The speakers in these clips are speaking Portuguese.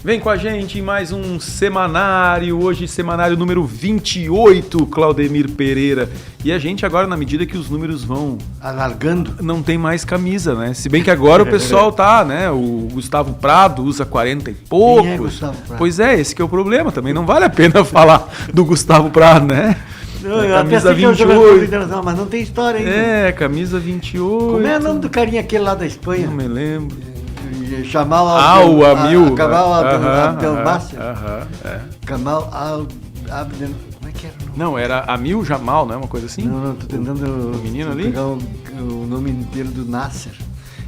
Vem com a gente em mais um semanário, hoje semanário número 28, Claudemir Pereira. E a gente agora, na medida que os números vão alargando, não tem mais camisa, né? Se bem que agora o pessoal tá, né? O Gustavo Prado usa 40 e poucos. Quem é Gustavo Prado? Pois é, esse que é o problema. Também não vale a pena falar do Gustavo Prado, né? Não, É, eu camisa até sei 28. que é um jogador internacional, mas não tem história ainda. É, camisa 28. Como é o nome do carinha aquele lá da Espanha? Não me lembro. Jamal o Amil. Kamal Abdel-Basser. É. Kamal Abdel... Como é que era o nome? Não, era Amil Jamal, não é uma coisa assim? Não, tô tentando O menino ali? pegar o nome inteiro do Nasser,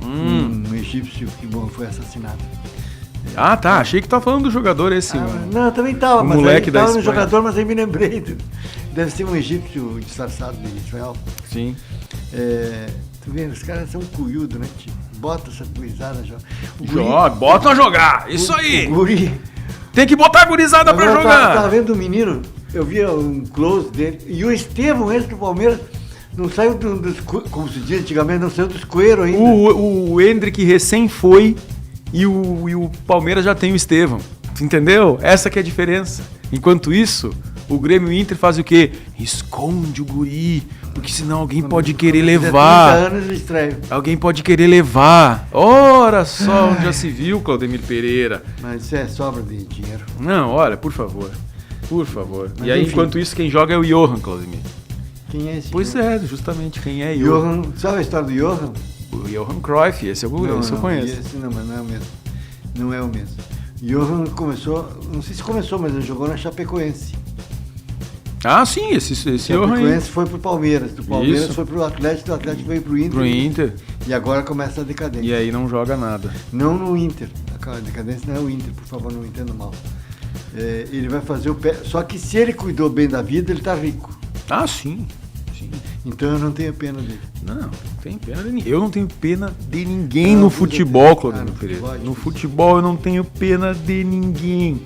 um egípcio que foi assassinado. Ah, tá. Achei que tava falando do jogador esse. Não, também tava, o mas moleque aí da tava no Espanha. jogador, mas aí me lembrei. Deve ser um egípcio disfarçado de Israel. Sim. Tu vê, os caras são cuyudos, né, tio? Bota essa gurizada, Joga, bota a jogar. Isso aí. O guri. Tem que botar a gurizada pra Agora jogar. tava vendo um menino, eu via um close dele, e o Estevão, esse do Palmeiras, não saiu dos, como se diz antigamente, não saiu dos coeiros ainda. O Hendrick recém foi e o Palmeiras já tem o Estevão. Entendeu? Essa que é a diferença. Enquanto isso, o Grêmio e o Inter fazem o quê? Esconde o guri, porque senão alguém pode querer levar. 30 anos ele estreia. Alguém pode querer levar. Ora só onde já se viu, Claudemir Pereira. Mas isso é sobra de dinheiro. Não, olha, por favor. Por favor. Mas e aí, enfim. enquanto isso, quem joga é o Johan, Claudemir. Quem é esse? Pois Johan? é, justamente, quem é Johan? Sabe a história do Johan? O Johan Cruyff, esse eu conheço. Esse não, mas não é o mesmo. Não é o mesmo. Johan começou, não sei se começou, mas ele jogou na Chapecoense. Ah, sim, esse Johan aí. Chapecoense foi pro Palmeiras, do Palmeiras Isso. foi pro Atlético, do Atlético veio pro Inter. Pro Inter. E agora começa a decadência. E aí não joga nada. Não no Inter. A decadência não é o Inter, por favor, não me entenda mal. Ele vai fazer o pé. Só que se ele cuidou bem da vida, ele tá rico. Ah, sim. Sim. Então eu não tenho pena dele. Não tem pena de ninguém. Eu não tenho pena de ninguém Não, no tudo futebol, bem. Claudemir No Pereira. futebol é No difícil. futebol eu não tenho pena de ninguém.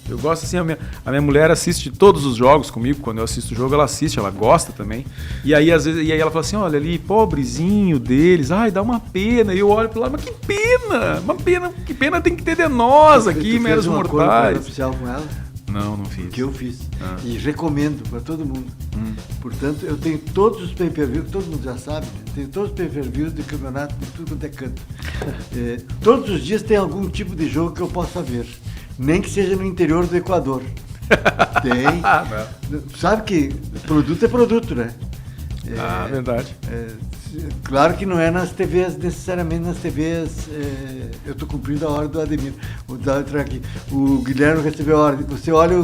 Eu gosto assim, a minha mulher assiste todos os jogos comigo, quando eu assisto o jogo ela assiste, ela gosta também. E aí às vezes, ela fala assim, olha ali, pobrezinho deles, ai, dá uma pena. E eu olho pro lado, mas que pena, que pena tem que ter de nós aqui, meros mortais. Oficial com ela? Não fiz. Que eu fiz. E recomendo para todo mundo. Portanto, eu tenho todos os pay-per-views, que todo mundo já sabe, né? Tenho todos os pay-per-views de campeonato, de tudo quanto é canto. Todos os dias tem algum tipo de jogo que eu possa ver. Nem que seja no interior do Equador. Tem. Sabe que produto é produto, né? Verdade. Claro que não é nas TVs, necessariamente nas TVs. Eu estou cumprindo a ordem do Ademir. O Guilherme recebeu a ordem. Você olha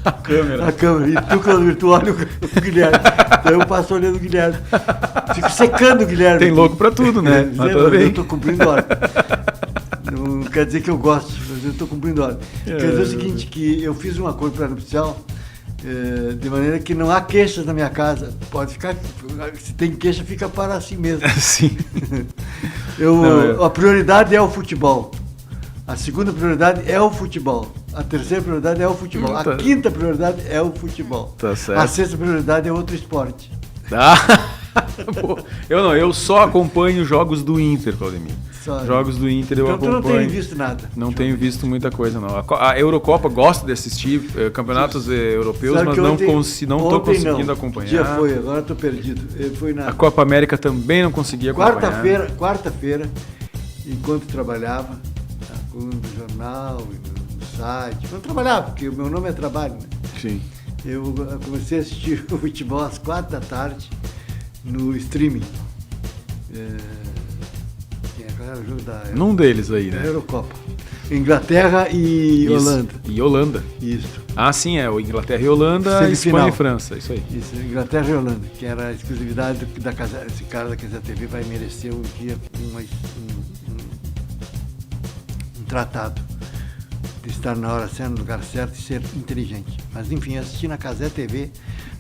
A câmera. a câmera. E tu, Claudio, tu olha o Guilherme. Então eu passo olhando o Guilherme. Fico secando o Guilherme. Tem louco pra tudo, né? Mas tudo bem. Eu estou cumprindo a ordem. Não quer dizer que eu gosto, mas eu estou cumprindo a ordem. Quer dizer o seguinte, que eu fiz um acordo pré-nupcial de maneira que não há queixas na minha casa. Pode ficar, se tem queixa, fica para si mesmo. Sim. A prioridade é o futebol. A segunda prioridade é o futebol. A terceira prioridade é o futebol. A quinta prioridade é o futebol. Tá certo. A sexta prioridade é outro esporte. Pô, eu só acompanho jogos do Inter, Claudemir. Jogos do Inter eu acompanho. Então tu não tem visto nada? Não tenho visto muita coisa, não. A Eurocopa gosto de assistir, campeonatos europeus, Sabe mas que não ontem estou conseguindo acompanhar. Que dia foi? Agora estou perdido. Foi na A Copa América também não consegui acompanhar. Quarta-feira, enquanto trabalhava, na coluna do jornal, no site, quando trabalhava, porque o meu nome é trabalho, né? Sim. Eu comecei a assistir o futebol às 4h no streaming. Era o jogo da Num deles aí, né? Eurocopa. Inglaterra e Holanda. E Holanda. Isso. Ah, sim, o Inglaterra e Holanda, Semifinal. Espanha e França, isso aí. Isso, Inglaterra e Holanda, que era a exclusividade da casa. Esse cara da Casa TV vai merecer um dia um tratado de estar na hora certa, no lugar certo e ser inteligente. Mas enfim, assistir na Casé TV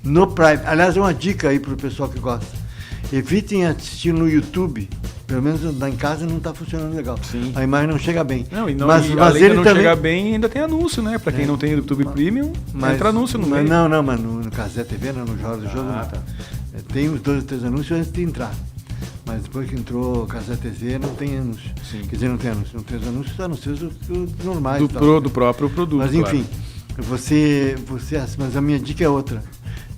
no Prime. Aliás, é uma dica aí para o pessoal que gosta. Evitem assistir no YouTube. Pelo menos lá em casa não está funcionando legal. Sim. A imagem não chega bem. Mas além de não chegar bem, ainda tem anúncio, né? Para quem não tem YouTube Premium, entra anúncio no meio. Não, mas no Casé TV, no Jornal do Jogo, tá. tem uns 2 ou 3 anúncios antes de entrar. Mas depois que entrou o Casé TV, não tem anúncio. Sim. Quer dizer, não tem anúncio. Não tem os anúncios normais. Do próprio produto. Mas enfim, mas a minha dica é outra.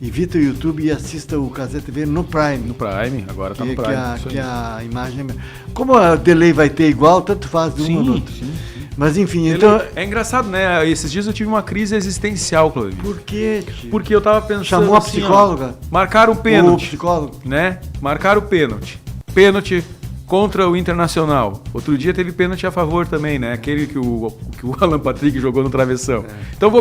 Evita o YouTube e assista o Casé TV no Prime. No Prime, agora tá no Prime. Que a imagem... Como a delay vai ter igual, tanto faz de um ou do outro. Sim. Mas enfim, então... É engraçado, né? Esses dias eu tive uma crise existencial, Claudemir. Por quê, tio? Porque eu tava pensando Chamou a assim, psicóloga? Marcaram o pênalti. O psicólogo? Né? Marcaram o pênalti. Pênalti contra o Internacional. Outro dia teve pênalti a favor também, né? Aquele que o Alan Patrick jogou no travessão. Então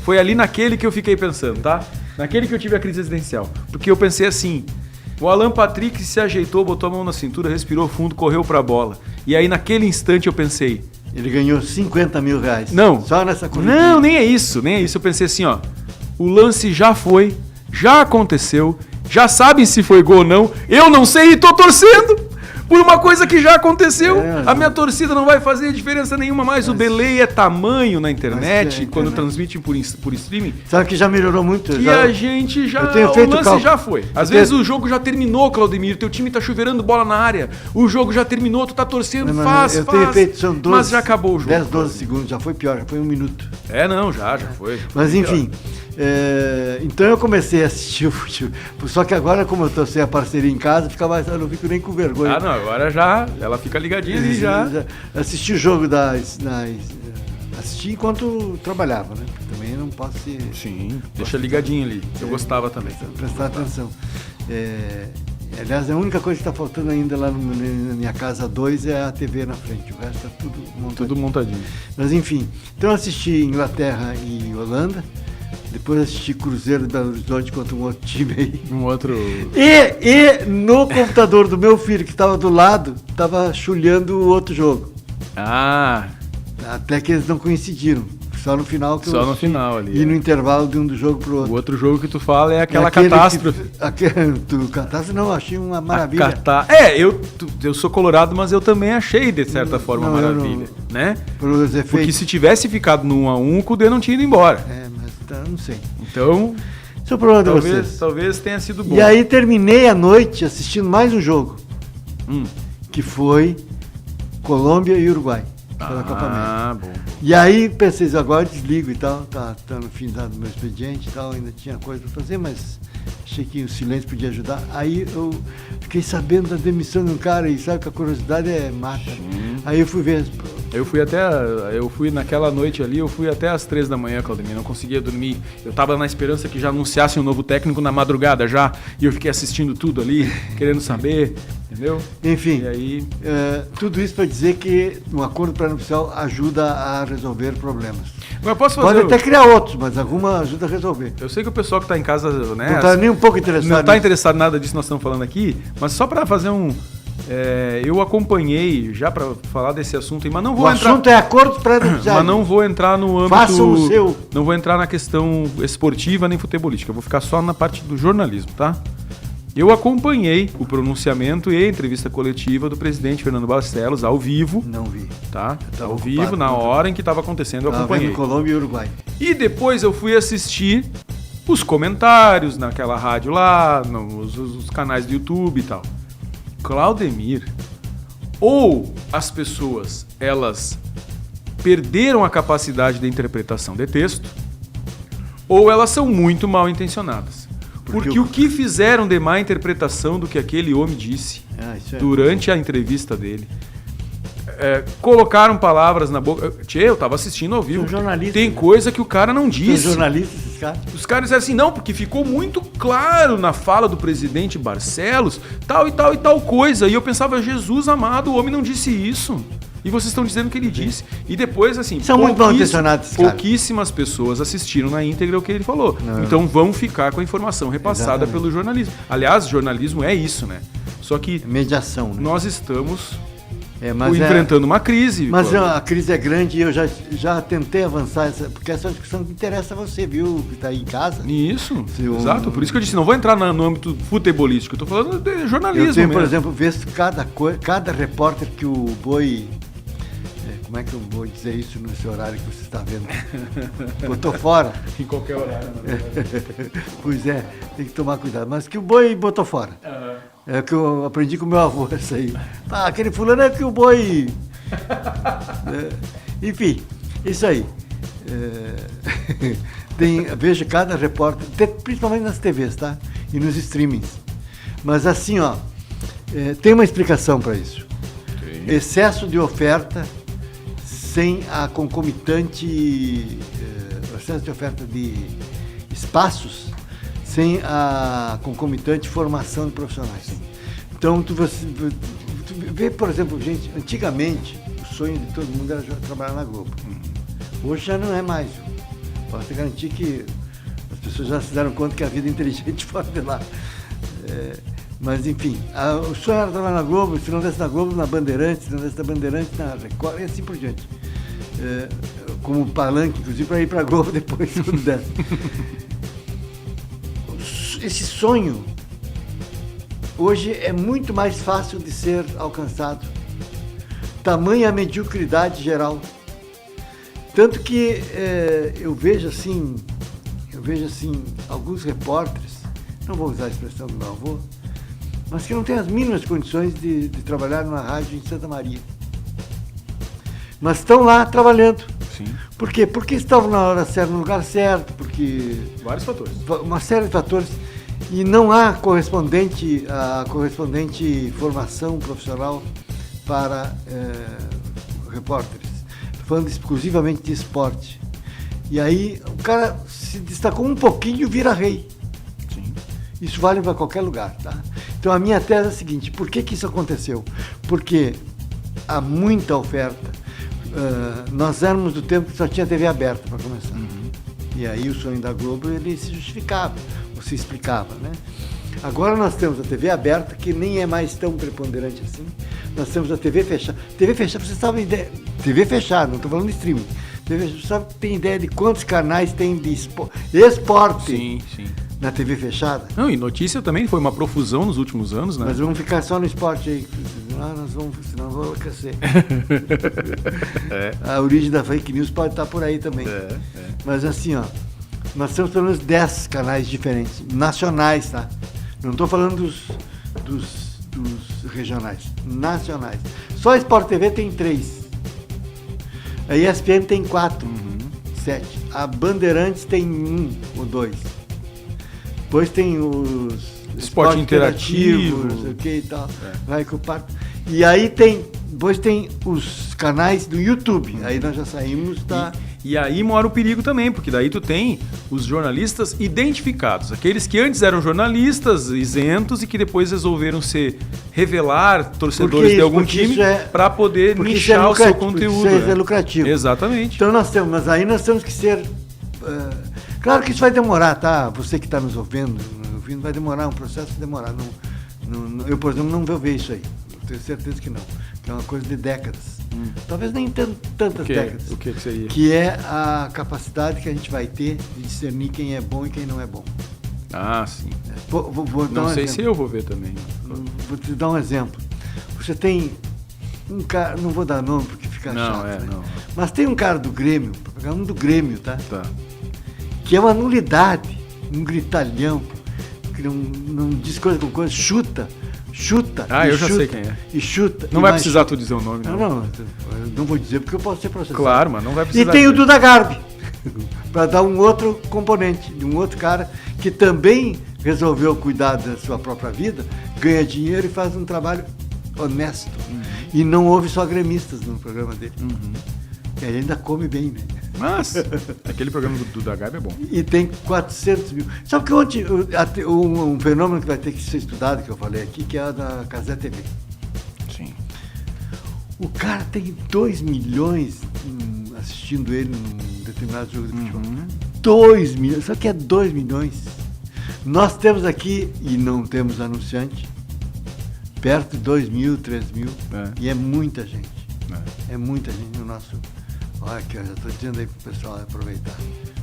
foi ali naquele que eu fiquei pensando, tá? Naquele que eu tive a crise existencial. Porque eu pensei assim, o Alan Patrick se ajeitou, botou a mão na cintura, respirou fundo, correu pra bola. E aí naquele instante eu pensei... Ele ganhou 50 mil reais. Não. Só nessa corrida. Não, nem é isso. Eu pensei assim, ó. O lance já foi, já aconteceu, já sabem se foi gol ou não. Eu não sei e tô torcendo por uma coisa que já aconteceu. A minha torcida não vai fazer diferença nenhuma mais. O delay é tamanho na internet, quando transmitem por streaming. Sabe que já melhorou muito? E a gente já... O lance já foi. Às vezes o jogo já terminou, Claudemir. Teu time tá chuveirando bola na área. O jogo já terminou, tu tá torcendo, faz. São 12, mas já acabou o jogo. 10, 12 segundos, já foi pior, já foi 1 minuto. Já foi. Mas enfim... então eu comecei a assistir o futebol. Só que agora, como eu tô sem a parceria em casa, eu não fico nem com vergonha. Não, agora já ela fica ligadinha ali já. Assisti o jogo assisti enquanto trabalhava, né? Também não posso ser. Sim, deixa ligadinho ali. Eu gostava também. Prestar atenção. Aliás, a única coisa que está faltando ainda lá na minha casa 2 é a TV na frente. O resto está tudo montadinho. Mas enfim, então eu assisti Inglaterra e Holanda. Depois assisti Cruzeiro e Belo Horizonte contra um outro time aí. E no computador do meu filho, que estava do lado, estava chulhando o outro jogo. Até que eles não coincidiram. Só no final que no final ali. E no intervalo de um do jogo pro outro. O outro jogo que tu fala é aquela catástrofe. Catástrofe não, achei uma maravilha. Eu sou colorado, mas eu também achei, de certa forma, uma maravilha. Né? Porque se tivesse ficado no 1-1, o Cudê não tinha ido embora. Mas não sei. Então, esse é o problema de vocês. Talvez tenha sido bom. E aí terminei a noite assistindo mais um jogo. Que foi Colômbia e Uruguai. Pela Copa América. Bom. E aí pensei, agora eu desligo e tal, tá no fim do meu expediente e tal, ainda tinha coisa para fazer, mas achei que o silêncio podia ajudar. Aí eu fiquei sabendo da demissão de um cara e sabe que a curiosidade mata. Aí eu fui ver. Eu fui naquela noite ali, eu fui até às 3 da manhã, Claudemir, não conseguia dormir. Eu tava na esperança que já anunciassem um novo técnico na madrugada já, e eu fiquei assistindo tudo ali, querendo saber, entendeu? Enfim, e aí... tudo isso para dizer que um acordo pré-nupcial ajuda a resolver problemas. Pode até criar outros, mas alguma ajuda a resolver. Eu sei que o pessoal que está em casa, né, não está nem um pouco interessado. Não está interessado em nada disso que nós estamos falando aqui, mas só para fazer eu acompanhei já para falar desse assunto, mas não vou entrar. O assunto é acordos pré-nupciais. Mas não vou entrar no âmbito. Faça o seu. Não vou entrar na questão esportiva nem futebolística. Eu vou ficar só na parte do jornalismo, tá? Eu acompanhei o pronunciamento e a entrevista coletiva do presidente Fernando Barcelos ao vivo. Não vi. Tá? Ao vivo, na hora em que estava acontecendo, eu acompanhei. Colômbia e Uruguai. E depois eu fui assistir os comentários naquela rádio lá, nos canais do YouTube e tal. Claudemir, ou as pessoas, elas perderam a capacidade de interpretação de texto, ou elas são muito mal intencionadas. Porque o que fizeram de má interpretação do que aquele homem disse durante a entrevista dele, colocaram palavras na boca. Eu tava assistindo ao vivo. Tem coisa que o cara não disse. São jornalistas, esses caras? Os caras disseram assim, não, porque ficou muito claro na fala do presidente Barcelos, tal e tal e tal coisa. E eu pensava, Jesus amado, o homem não disse isso. E vocês estão dizendo que ele disse. E depois, assim, são muito mal intencionados, pouquíssimas pessoas assistiram na íntegra o que ele falou. Não. Então vão ficar com a informação repassada pelo jornalismo. Aliás, jornalismo é isso, né? Só que mediação, né? Nós estamos enfrentando uma crise. Mas a crise é grande e eu já tentei avançar, porque essa é uma discussão que interessa a você, viu? Que está aí em casa. Isso, exato. Por isso que eu disse, não vou entrar no âmbito futebolístico, eu estou falando de jornalismo. Eu tenho, por exemplo, visto cada repórter que o Boi... Como é que eu vou dizer isso nesse horário que você está vendo? Botou fora. Em qualquer horário. Pois é, tem que tomar cuidado. Mas que o Boi botou fora. É o que eu aprendi com meu avô, isso aí. Ah, aquele fulano é que o boi... Enfim, isso aí. Veja cada repórter, principalmente nas TVs, tá? E nos streamings. Mas assim, ó, tem uma explicação para isso. Okay. Excesso de oferta sem a concomitante... excesso de oferta de espaços sem a concomitante formação de profissionais. Então, tu vê, por exemplo, gente, antigamente, o sonho de todo mundo era trabalhar na Globo. Hoje já não é mais. Posso te garantir que as pessoas já se deram conta que a vida inteligente pode de lá. Mas, enfim, o sonho era trabalhar na Globo, se não desse na Globo, na Bandeirantes, se não desse na Bandeirantes, na Record, e assim por diante. Como palanque, inclusive, para ir para a Globo depois, se tudo desse. Esse sonho, hoje, é muito mais fácil de ser alcançado. Tamanha a mediocridade geral. Tanto que eu vejo assim, alguns repórteres, não vou usar a expressão do meu avô, mas que não têm as mínimas condições de trabalhar numa rádio em Santa Maria. Mas estão lá trabalhando. Sim. Por quê? Porque estavam na hora certa, no lugar certo, porque... Vários fatores. Uma série de fatores. E não há a correspondente formação profissional para repórteres. Estou falando exclusivamente de esporte. E aí o cara se destacou um pouquinho e vira rei. Sim. Isso vale para qualquer lugar, tá? Então a minha tese é a seguinte, por que isso aconteceu? Porque há muita oferta. Nós éramos do tempo que só tinha TV aberta para começar. Uhum. E aí o sonho da Globo, ele se justificava, ou se explicava, né? Agora nós temos a TV aberta, que nem é mais tão preponderante assim. Nós temos a TV fechada. TV fechada, vocês sabem ideia. TV fechada, não estou falando de streaming. TV fechada, você sabe, tem ideia de quantos canais tem de esporte? Sim, sim. Na TV fechada? Não, e notícia também foi uma profusão nos últimos anos, né? Mas vamos ficar só no esporte aí. Nós vamos, senão vou enlouquecer. A origem da fake news pode estar por aí também. Mas assim, ó, nós temos pelo menos 10 canais diferentes, nacionais, tá? Não estou falando dos regionais, nacionais. Só a Sport TV tem 3. A ESPN tem 4, 7. A Bandeirantes tem 1 ou 2. Depois tem os esporte interativo, não sei o que e tal. Vai com o parto. E aí depois tem os canais do YouTube. Aí nós já saímos da... E aí mora o perigo também, porque daí tu tem os jornalistas identificados, aqueles que antes eram jornalistas isentos e que depois resolveram se revelar torcedores de algum time para poder nichar o seu conteúdo. Isso é lucrativo. Exatamente. Então nós temos, mas aí nós temos que ser... claro que isso vai demorar, tá? Você que está nos ouvindo, vai demorar, um processo vai demorar. Eu, por exemplo, não vou ver isso aí. Eu tenho certeza que não. Que é uma coisa de décadas. Talvez nem tantas décadas. O que seria? Que é a capacidade que a gente vai ter de discernir quem é bom e quem não é bom. Ah, sim. Vou dar não um sei exemplo. Se eu vou ver também. Vou te dar um exemplo. Você tem um cara, não vou dar nome porque fica chato, né? Não. Mas tem um cara do Grêmio, vou pegar um do Grêmio, tá? Tá. Que é uma nulidade, um gritalhão, que não diz coisa com coisa, chuta. Ah, eu já sei quem é. E chuta. Não vai precisar tu dizer o nome, não. Não vou dizer porque eu posso ser processado. Claro, mas não vai precisar. E tem o Duda Garbi, para dar um outro componente, de um outro cara que também resolveu cuidar da sua própria vida, ganha dinheiro e faz um trabalho honesto. E não houve só gremistas no programa dele. E ele ainda come bem, né? Mas aquele programa do Duda Garbi é bom. E tem 400 mil. Sabe que ontem, um fenômeno que vai ter que ser estudado, que eu falei aqui, que é a da Casé TV. Sim. O cara tem 2 milhões assistindo ele num determinado jogo de futebol. 2 milhões, só que é 2 milhões. Nós temos aqui, e não temos anunciante, perto de 2 mil, 3 mil, e é muita gente. É muita gente no nosso... Olha aqui, eu já estou dizendo aí pro pessoal aproveitar.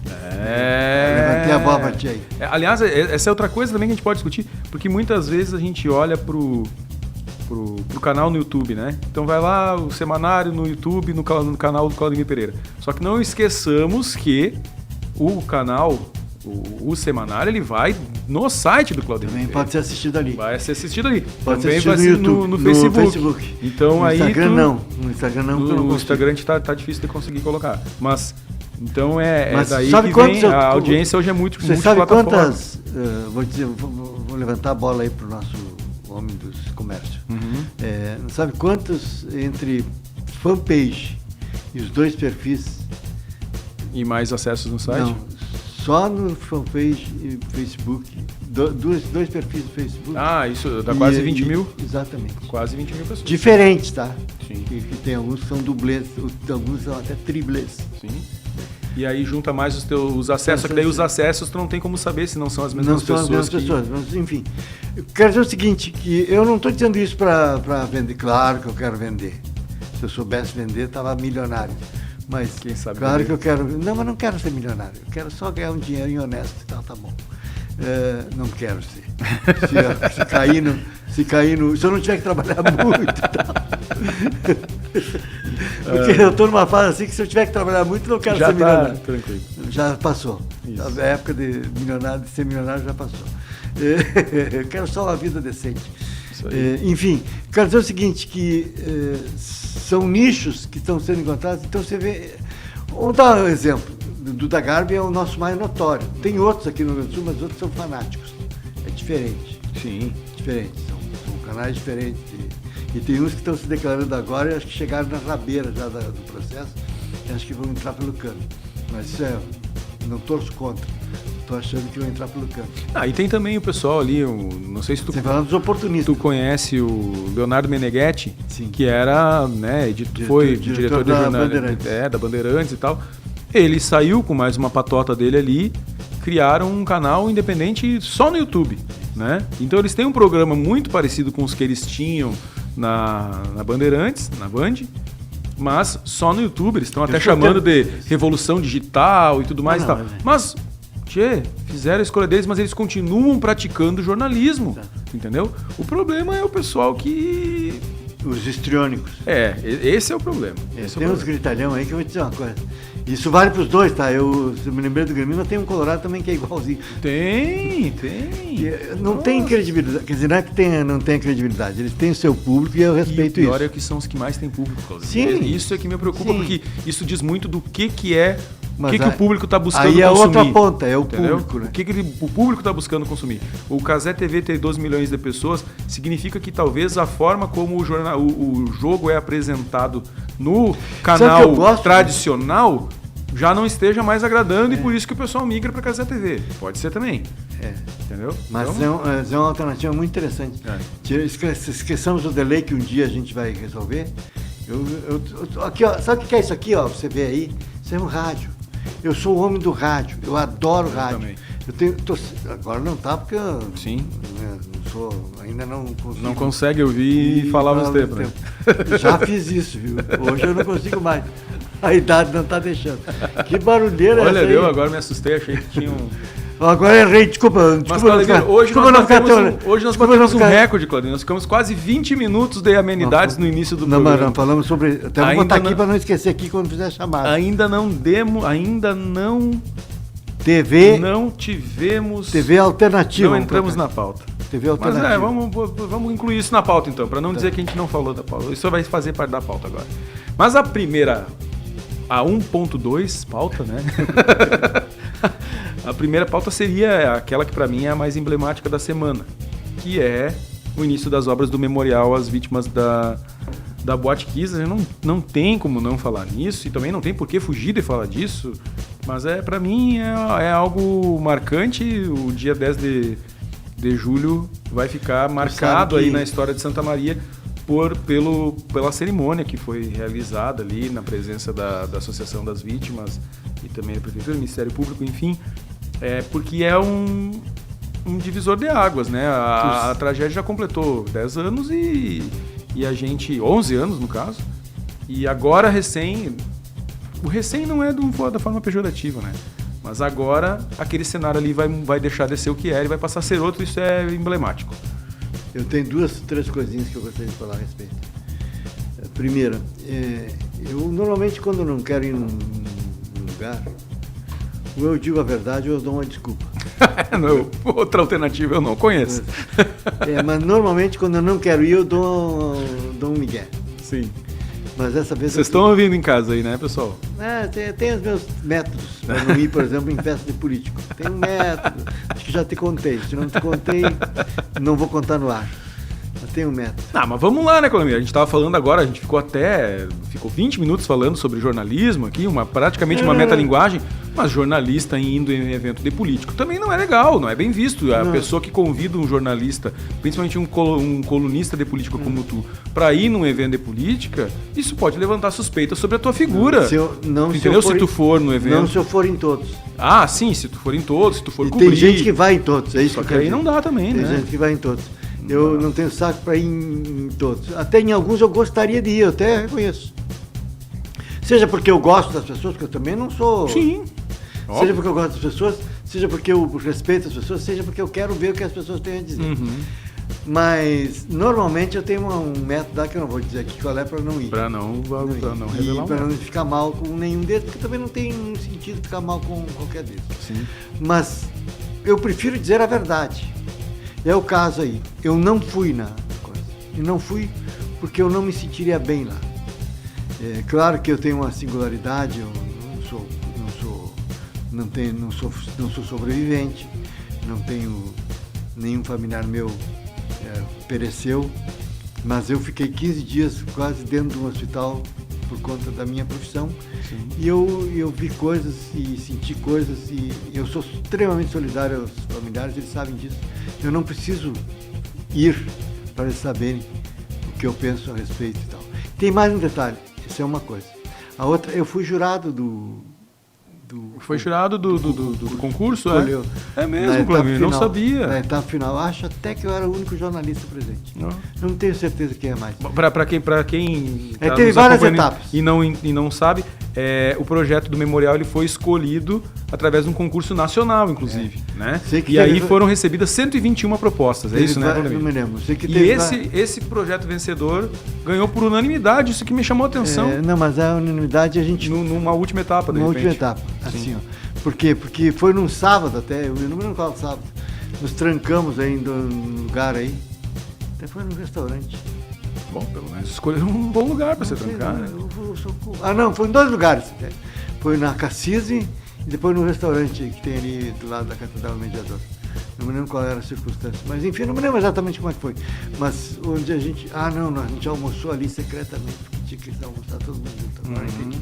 Levantei a bola pra ti aí. Aliás, essa é outra coisa também que a gente pode discutir, porque muitas vezes a gente olha pro canal no YouTube, né? Então vai lá, o semanário no YouTube, no canal do Claudemir Pereira. Só que não esqueçamos que o canal O semanário ele vai no site do Claudemir. Também pode ser assistido ali. Vai ser assistido ali. Pode Também ser vai ser YouTube, no Facebook. Então no aí Instagram não. No Instagram não. No Instagram tá difícil de conseguir colocar. Mas então Mas daí sabe que vem quantos a audiência hoje é muito Você sabe multiplataforma. quantas... vou levantar a bola aí para o nosso homem dos comércios. Sabe quantos entre fanpage e os dois perfis? E mais acessos no site? Não, só no fanpage e Facebook. Dois perfis no Facebook. Ah, isso dá quase 20 mil? Exatamente. Quase 20 mil pessoas. Diferentes, tá? Sim. Que tem alguns que são dublês, alguns são até triplês. Sim. E aí junta mais os acessos, que daí os acessos tu não tem como saber se não são as mesmas pessoas. Não são as mesmas pessoas, mas enfim. Eu quero dizer o seguinte, que eu não estou dizendo isso para vender. Claro que eu quero vender. Se eu soubesse vender, estava milionário. Mas quem sabe claro vender. que eu quero... Não, mas não quero ser milionário. Eu quero só ganhar um dinheirinho honesto e tal, tá bom. Não quero ser. Se eu não tiver que trabalhar muito e tal. Porque eu estou numa fase assim que se eu tiver que trabalhar muito, não quero ser milionário. Tranquilo. Já passou. Isso. A época de ser milionário já passou. Eu quero só uma vida decente. Isso aí. Enfim, quero dizer o seguinte, que são nichos que estão sendo encontrados, então você vê... Vamos dar um exemplo. Do da Garbi é o nosso mais notório. Tem outros aqui no Rio Grande do Sul, mas outros são fanáticos. É diferente. Sim. Diferente. São canais diferentes. E tem uns que estão se declarando agora e acho que chegaram na rabeira já do processo. E acho que vão entrar pelo cano. Mas isso não torço contra. Estou achando que vão entrar pelo cano. E tem também o pessoal ali, não sei se tu... Você falando dos oportunistas. Tu conhece o Leonardo Meneghetti? Sim. Que era, né, foi diretor da jornal, Bandeirantes. da Bandeirantes e tal. Ele saiu com mais uma patota dele ali, criaram um canal independente só no YouTube, né? Então eles têm um programa muito parecido com os que eles tinham na Bandeirantes, na Band, mas só no YouTube. Eles estão até chamando de revolução digital e tudo mais e tal. Mas, fizeram a escolha deles, mas eles continuam praticando jornalismo, entendeu? O problema é o pessoal que... Os histriônicos. Esse é o problema. Tem uns gritalhão aí que eu vou te dizer uma coisa. Isso vale para os dois, tá? Eu me lembrei do Grêmio, mas tem um Colorado também que é igualzinho. Tem. Não tem credibilidade. Quer dizer, não é que não tem credibilidade. Eles têm o seu público e eu respeito isso. E o pior isso. é que são os que mais têm público, Claudio. Sim. Isso é que me preocupa, porque isso diz muito do que é... Mas o que o público está buscando consumir. Aí é outra ponta, é o entendeu? Público, né? O público está buscando consumir. O Cazé TV ter 12 milhões de pessoas significa que talvez a forma como o jogo é apresentado no canal tradicional já não esteja mais agradando e por isso que o pessoal migra para Cazé TV. Pode ser também. Entendeu? Mas então, é uma alternativa muito interessante. Esqueçamos o delay que um dia a gente vai resolver. Aqui, ó, sabe o que é isso aqui, ó? Você vê aí? Isso é um rádio. Eu sou o homem do rádio. Eu adoro rádio. Também. Agora não tá porque eu Sim. Ainda não consigo. Não consegue ouvir e falar ao mesmo tempo. Né? Já fiz isso, viu? Hoje eu não consigo mais. A idade não tá deixando. Que barulheira é essa aí? Olha, agora me assustei, achei que tinha um... Agora errei, desculpa. Hoje nós batemos um recorde, Claudio. Nós ficamos quase 20 minutos de amenidades no início do programa. Não, falamos sobre... Até vou botar aqui para não esquecer aqui quando fizer a chamada. Ainda não tivemos... TV alternativa. Não entramos na pauta. TV alternativa. Mas vamos incluir isso na pauta então, para não dizer que a gente não falou da pauta. Isso vai fazer parte da pauta agora. Mas a primeira... A 1.2 pauta, né? A primeira pauta seria aquela que para mim é a mais emblemática da semana, que é o início das obras do memorial às vítimas da Boate Kiss. Não tem como não falar nisso e também não tem por que fugir de falar disso, mas para mim é algo marcante. O dia 10 de julho vai ficar marcado aí na história de Santa Maria pela cerimônia que foi realizada ali na presença da Associação das Vítimas e também da Prefeitura, do Ministério Público, enfim, porque é um divisor de águas, né? A tragédia já completou 10 anos e a gente, 11 anos no caso, e agora o recém não é da forma pejorativa, né? Mas agora aquele cenário ali vai deixar de ser o que era e vai passar a ser outro, isso é emblemático. Eu tenho 2, 3 coisinhas que eu gostaria de falar a respeito. Primeira, eu normalmente quando não quero ir num lugar, Ou eu digo a verdade ou eu dou uma desculpa. Não, outra alternativa eu não conheço. Mas normalmente quando eu não quero ir, eu dou um migué. Sim. Mas dessa vez... Vocês estão ouvindo em casa aí, né, pessoal? Tem os meus métodos para não ir, por exemplo, em festa de político. Tem um método, acho que já te contei. Se não te contei, não vou contar no ar. Mas tem um método. Mas vamos lá, né, Colombia? A gente estava falando agora, a gente ficou 20 minutos falando sobre jornalismo aqui, praticamente uma metalinguagem, mas jornalista indo em evento de político também não é legal, não é bem visto. A pessoa que convida um jornalista, principalmente um colunista de política como tu, para ir num evento de política, isso pode levantar suspeitas sobre a tua figura. Se tu for no evento. Não se eu for em todos. Ah, sim, se tu for em todos, se tu for cobrir. Tem gente que vai em todos, é isso que aí não dá também, né? Tem gente que vai em todos. Eu não tenho saco para ir em todos. Até em alguns eu gostaria de ir, eu até reconheço. Seja porque eu gosto das pessoas, porque eu também não sou... Sim. Seja porque eu gosto das pessoas, seja porque eu respeito as pessoas, seja porque eu quero ver o que as pessoas têm a dizer. Uhum. Mas, normalmente, eu tenho um método lá que eu não vou dizer aqui qual é para não ir. Para não revelar. Para não ficar mal com nenhum deles, porque também não tem sentido ficar mal com qualquer deles. Sim. Mas eu prefiro dizer a verdade. É o caso aí. Eu não fui na coisa. E não fui porque eu não me sentiria bem lá. É claro que eu tenho uma singularidade, eu não sou sobrevivente, não tenho nenhum familiar meu pereceu, mas eu fiquei 15 dias quase dentro de um hospital por conta da minha profissão. Sim. E eu vi coisas e senti coisas e eu sou extremamente solidário aos familiares, eles sabem disso. Eu não preciso ir para eles saberem o que eu penso a respeito e tal. Tem mais um detalhe, isso é uma coisa. A outra, eu fui jurado Foi jurado do concurso, é mesmo, Clamir, não sabia. Na etapa final, acho até que eu era o único jornalista presente. Eu não tenho certeza quem é mais. Para quem tá teve várias etapas. E não sabe, o projeto do memorial ele foi escolhido através de um concurso nacional, inclusive. Né? E aí foram recebidas 121 propostas, é isso, né, Clamir? Não me lembro. Esse projeto vencedor ganhou por unanimidade, isso que me chamou a atenção. Não, mas a unanimidade a gente... Numa última etapa, de repente. Última etapa. Assim, ó. Por quê? Porque foi num sábado até, eu não me lembro qual sábado. Nos trancamos aí num lugar aí. Até foi num restaurante. Bom, pelo menos escolheram um bom lugar para você trancar, né? Não, foi em 2 lugares. Foi na Cassise e depois num restaurante que tem ali do lado da Catedral Mediador. Não me lembro qual era a circunstância. Mas enfim, não me lembro exatamente como é que foi. Mas onde a gente... a gente almoçou ali secretamente, porque tinha que almoçar todo mundo junto. Agora entendi.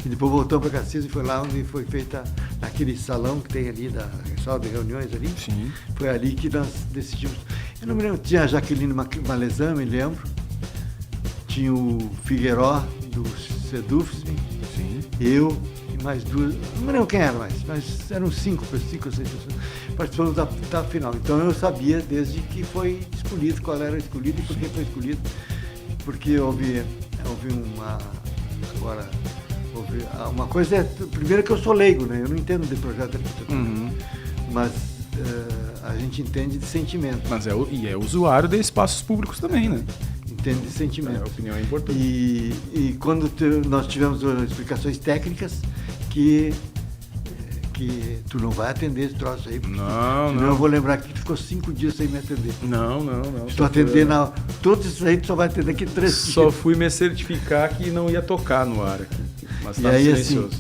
E depois voltamos para Caxias e foi lá onde foi feita aquele salão que tem ali, da sala de reuniões ali. Sim. Foi ali que nós decidimos. Eu não me lembro, tinha a Jaqueline Malezan, me lembro. Tinha o Figueiró, do Sedufsme. Sim. Eu e mais 2, não me lembro quem era mais, mas eram 5 ou 6 pessoas participando da final. Então eu sabia desde que foi escolhido, qual era escolhido e por que foi escolhido. Porque houve uma coisa, primeiro que eu sou leigo, né? Eu não entendo de projeto arquitetônico, mas a gente entende de sentimento. Mas é usuário de espaços públicos também, né? Entende de sentimento. A opinião é importante. E quando nós tivemos explicações técnicas que tu não vai atender esse troço aí, porque senão eu vou lembrar que tu ficou 5 dias sem me atender. Não. Se tu atender todos isso aí, tu só vai atender aqui 3 dias. Só fui me certificar que não ia tocar no ar aqui, mas estava silencioso.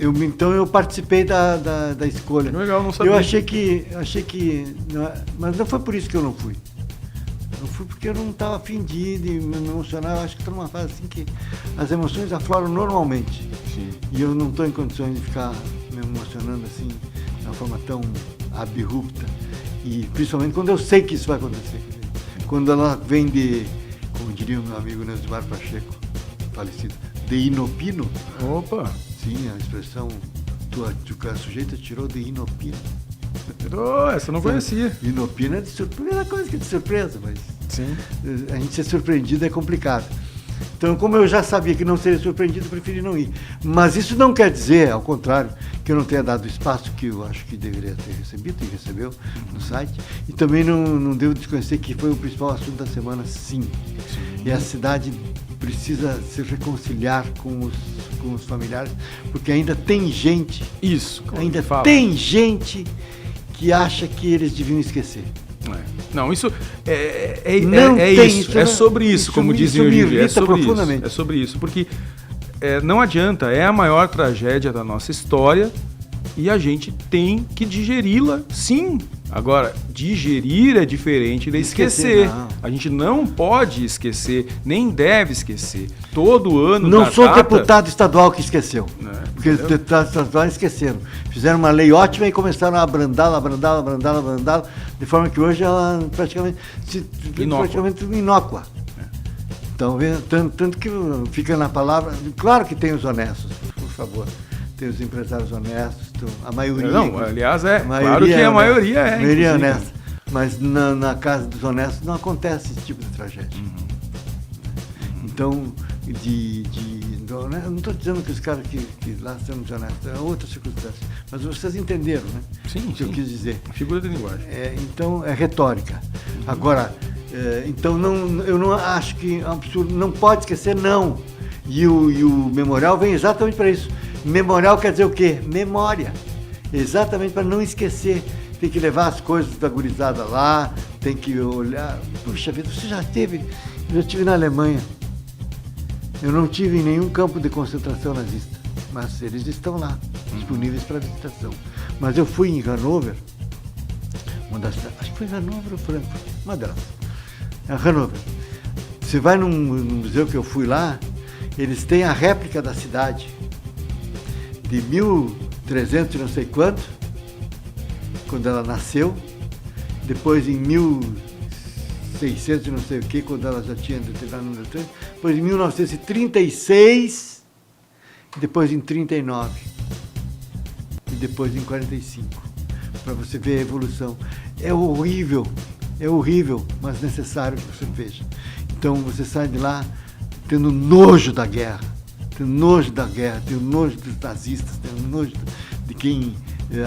Então eu participei da escolha. Legal, não sabia. Eu achei que mas não foi por isso que eu não fui. Não fui porque eu não estava a fim de me emocionar. Eu acho que estou numa fase assim que as emoções afloram normalmente. Sim. E eu não estou em condições de ficar me emocionando assim, de uma forma tão abrupta. E principalmente quando eu sei que isso vai acontecer. Quando ela vem como diria o meu amigo Nesmar Pacheco, falecido, de inopino. Opa! Sim, a expressão a sujeita tirou de inopino. Essa eu não conhecia. Inopino é de surpresa, primeira coisa que é de surpresa, mas sim. A gente ser surpreendido é complicado. Então, como eu já sabia que não seria surpreendido, eu preferi não ir. Mas isso não quer dizer, ao contrário, que eu não tenha dado o espaço que eu acho que deveria ter recebido, e recebeu no site. E também não devo desconhecer que foi o principal assunto da semana, sim. E a cidade precisa se reconciliar com os familiares, porque ainda tem gente... Isso, ainda tem gente que acha que eles deviam esquecer. Não, isso é sobre isso, como dizem hoje em dia. É sobre isso, porque não adianta, é a maior tragédia da nossa história e a gente tem que digeri-la, sim. Agora, digerir é diferente de esquecer. A gente não pode esquecer, nem deve esquecer. Todo ano não sou deputado estadual que esqueceu. Porque os deputados estaduais esqueceram. Fizeram uma lei ótima e começaram a abrandá-la, de forma que hoje ela praticamente inócua. Então, tanto que fica na palavra... Claro que tem os honestos, por favor. Tem os empresários honestos, a maioria... Não, aliás, claro que a maioria é. A maioria é honesta. Mas na casa dos honestos não acontece esse tipo de tragédia. Então, eu não estou dizendo que os caras que lá são desonestos, é outra circunstância. Mas vocês entenderam, né? Sim, o que eu quis dizer. Figura de linguagem. Então, é retórica. Agora, então eu não acho que é um absurdo, não pode esquecer, não. E o memorial vem exatamente para isso. Memorial quer dizer o quê? Memória. Exatamente para não esquecer. Tem que levar as coisas da gurizada lá, tem que olhar. Puxa vida, você já esteve? Eu já estive na Alemanha. Eu não tive em nenhum campo de concentração nazista, mas eles estão lá, disponíveis para visitação. Mas eu fui em Hannover, acho que foi Hannover ou Frankfurt, uma delas. Hannover. Você vai num museu que eu fui lá, eles têm a réplica da cidade de 1300 e não sei quanto, quando ela nasceu, depois em 1600 e não sei o que, quando ela já tinha determinado número de anos, depois em 1936, depois em 39 e depois em 45, para você ver a evolução. É horrível, mas necessário que você veja. Então você sai de lá tendo nojo da guerra, tendo nojo dos nazistas, tendo nojo de quem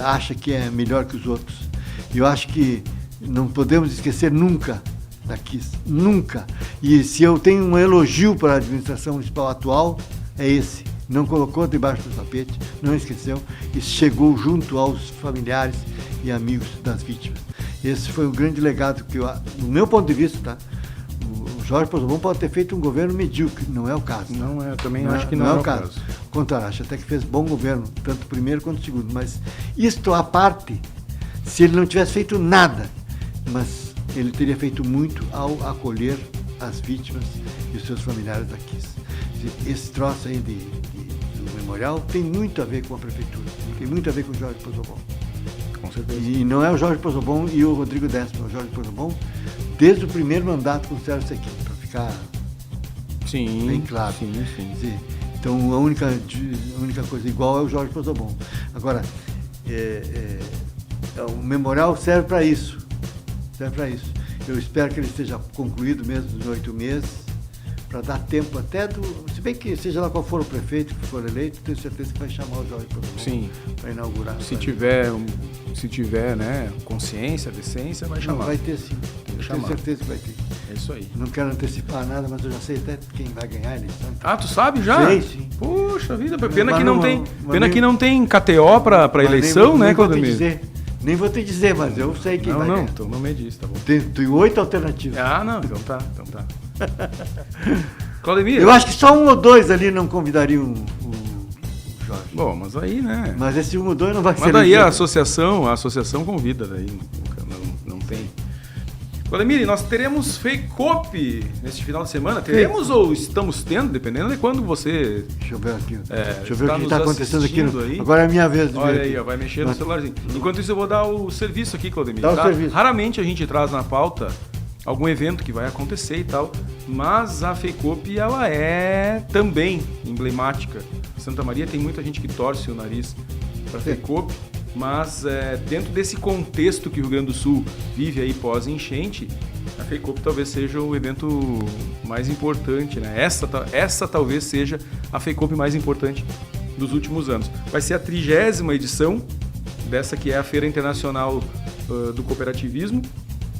acha que é melhor que os outros. E eu acho que não podemos esquecer nunca daqui, nunca. E se eu tenho um elogio para a administração municipal atual, é esse. Não colocou debaixo do tapete, não esqueceu e chegou junto aos familiares e amigos das vítimas. Esse foi o grande legado que, do meu ponto de vista, tá? O Jorge Pozzobon pode ter feito um governo medíocre, não é o caso. Não é, eu também acho que não é o caso. Contrário, acho até que fez bom governo, tanto o primeiro quanto o segundo. Mas isto à parte, se ele não tivesse feito nada, mas ele teria feito muito ao acolher as vítimas e os seus familiares daqui. Esse troço aí do memorial tem muito a ver com a prefeitura, tem muito a ver com o Jorge Pozzobon. Com certeza. E não é o Jorge Pozzobon e o Rodrigo Décimo, é o Jorge Pozzobon desde o primeiro mandato com o Sérgio Sequim, para ficar bem claro. Sim. Então a única coisa igual é o Jorge Pozzobon. Agora, o memorial serve para isso. Eu espero que ele esteja concluído mesmo nos 8 meses, para dar tempo até se bem que seja lá qual for o prefeito que for eleito, tenho certeza que vai chamar o Jorge Pozzobon para inaugurar. Se tiver, né, consciência, decência, vai chamar. Não, vai ter sim. Tenho certeza que vai ter. É isso aí. Não quero antecipar nada, mas eu já sei até quem vai ganhar a eleição. Então. Tu sabe já? Sei, sim. Poxa vida, pena que não tem KTO para eleição, né, Claudemir? Nem vou te dizer, mas eu sei quem vai ganhar. Não, então não me diz, tá bom. Tem 8 alternativas. Não, então tá. Claudemir. Eu acho que só 1 ou 2 ali não convidariam o Jorge. Bom, mas aí, né? Mas esse 1 ou 2 não vai ser. Mas daí a associação convida, daí não tem. Claudemir, nós teremos Feicope neste final de semana? Teremos ou estamos tendo, dependendo de quando você... Deixa eu ver aqui. Deixa eu ver o que está acontecendo aqui. Aí. Agora é a minha vez de Olha ver aí, vai mexer no celularzinho. Enquanto isso, eu vou dar o serviço aqui, Claudemir. Dá o serviço. Raramente a gente traz na pauta algum evento que vai acontecer e tal, mas a Feicope, ela é também emblemática. Santa Maria tem muita gente que torce o nariz para a Feicope, mas dentro desse contexto que o Rio Grande do Sul vive aí pós-enchente, A FEICOP talvez seja o evento mais importante, né? Essa talvez seja a FEICOP mais importante dos últimos anos. Vai ser a 30ª edição dessa que é a Feira Internacional do Cooperativismo,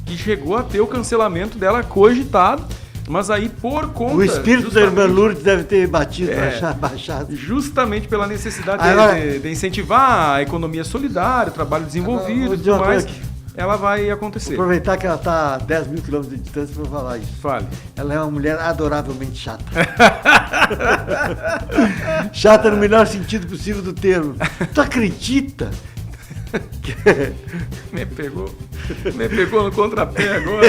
que chegou a ter o cancelamento dela cogitado, mas aí por conta... O espírito da irmã Lourdes deve ter batido, baixado. Justamente pela necessidade de incentivar a economia solidária, o trabalho desenvolvido e tudo mais, ela vai acontecer. Vou aproveitar que ela está a 10 mil quilômetros de distância para falar isso. Fale. Ela é uma mulher adoravelmente chata. Chata no melhor sentido possível do termo. Tu acredita? Me pegou no contrapé agora.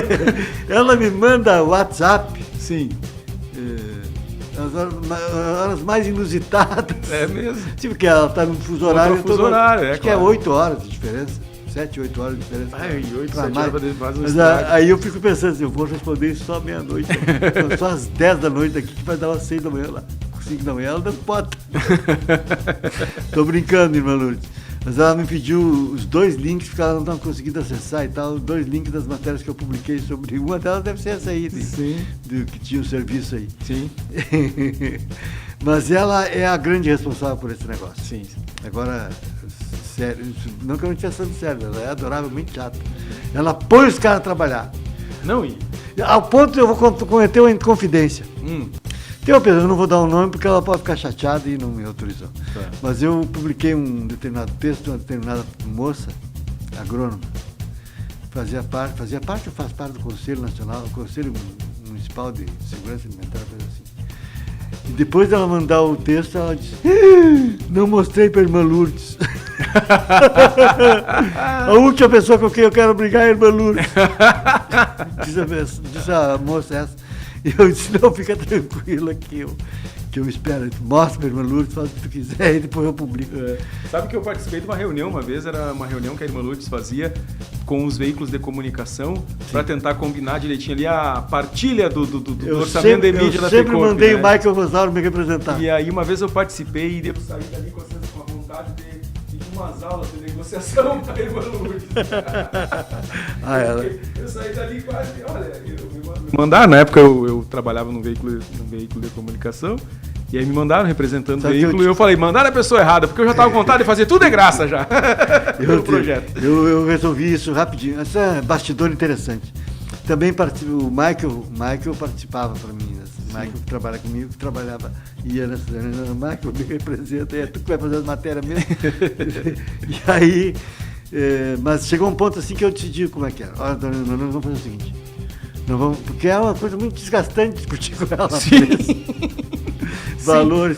Ela me manda WhatsApp. Sim. As horas mais inusitadas. É mesmo? Tipo que ela está no fuso horário. Acho que é 8 horas de diferença. 7, 8 horas de diferença. 8, 7 horas faz um Mas aí eu fico pensando assim, eu vou responder isso só meia-noite. Só às 10 da noite aqui, que vai dar umas 6 da manhã lá. 5 da manhã, ela não pode. Tô brincando, irmã Lourdes. Mas ela me pediu os 2 links, porque ela não estava conseguindo acessar e tal, os 2 links das matérias que eu publiquei sobre. Uma delas deve ser essa aí, que tinha o serviço aí. Sim. Mas ela é a grande responsável por esse negócio. Sim. Agora, sério, não que eu não estivesse sendo sério, ela é adoravelmente chata. Ela põe os caras a trabalhar. Não, ao ponto de eu vou cometer uma inconfidência. Tem uma pessoa, eu não vou dar um nome porque ela pode ficar chateada e não me autorizou. Tá. Mas eu publiquei um determinado texto de uma determinada moça, agrônoma, fazia parte ou faz parte do Conselho Nacional, Conselho Municipal de Segurança Alimentar, coisa assim. E depois dela mandar o texto, ela disse, não mostrei para a irmã Lourdes. A última pessoa com quem eu quero brigar é a irmã Lourdes. Diz a moça essa. E eu disse, não, fica tranquila que eu espero. Mostra para a irmã Lourdes, faz o que tu quiser e depois eu publico. Sabe que eu participei de uma reunião uma vez, era uma reunião que a irmã Lourdes fazia com os veículos de comunicação para tentar combinar direitinho ali a partilha do orçamento de mídia da FEICOP. Eu sempre mandei o Michael Rosauro me representar. E aí uma vez eu participei e eu saí dali com a vontade de umas aulas de negociação para a irmã Lourdes. Eu saí dali quase, olha, me mandaram, na época eu trabalhava num veículo de comunicação, e aí me mandaram representando o veículo, e eu falei, mandaram a pessoa errada, porque eu já estava com vontade de fazer tudo de graça já, pelo projeto. Eu resolvi isso rapidinho, esse é bastidor interessante. Também o Michael participava para mim, o Michael que trabalha comigo, que trabalhava, ia nessa, Michael me representa, é tu que vai fazer as matérias mesmo. E aí, mas chegou um ponto assim que eu decidi como é que era. Olha, dona Irmã, nós vamos fazer o seguinte, não vamos, porque é uma coisa muito desgastante discutir com ela. Valores.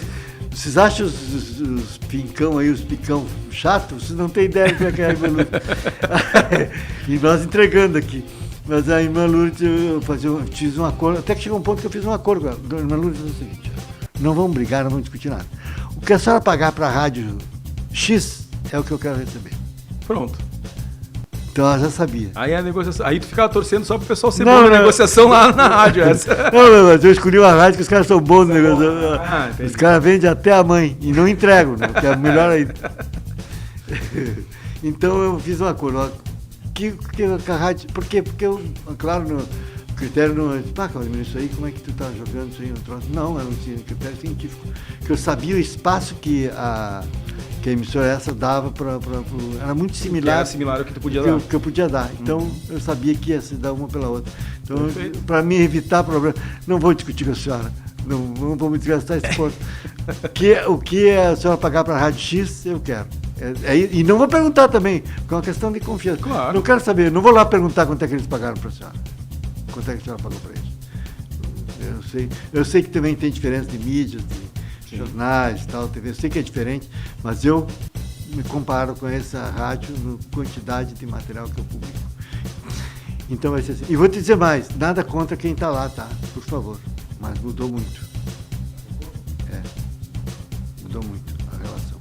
Vocês acham os pincão aí, os picão chatos? Vocês não têm ideia do que é a irmã Lourdes. E nós entregando aqui. Mas a irmã Lourdes, eu fiz um acordo, até que chegou um ponto que eu fiz um acordo com ela. A irmã Lourdes falou o seguinte, não vamos brigar, não vamos discutir nada. O que a senhora pagar para a rádio X é o que eu quero receber. Pronto. Então ela já sabia. Aí a negociação. Aí tu ficava torcendo só pro pessoal ser bom na negociação lá na rádio. Essa. Não, mas eu escolhi uma rádio que os caras são bons no negócio. Os caras vendem até a mãe e não entregam, né? Que é melhor ainda. Então eu fiz um acordo. Que a rádio. Por quê? Porque eu, claro, no critério não é. Claudemir, isso aí, como é que tu tá jogando isso aí no troço? Não, era um critério científico. Que eu sabia o espaço que a emissora essa dava era muito similar. Era similar ao que tu podia dar. Que eu podia dar. Então eu sabia que ia se dar uma pela outra. Então, para me evitar problema, não vou discutir com a senhora. Não vou me desgastar esse ponto. O que a senhora pagar para a Rádio X, eu quero. E não vou perguntar também, porque é uma questão de confiança. Claro. Não quero saber, não vou lá perguntar quanto é que eles pagaram para a senhora. Quanto é que a senhora pagou para eles. Eu sei que também tem diferença de mídias, de jornais, tal, TV, eu sei que é diferente, mas eu me comparo com essa rádio na quantidade de material que eu publico. Então vai ser assim. E vou te dizer mais, nada contra quem está lá, tá? Por favor. Mas mudou muito. Mudou muito a relação.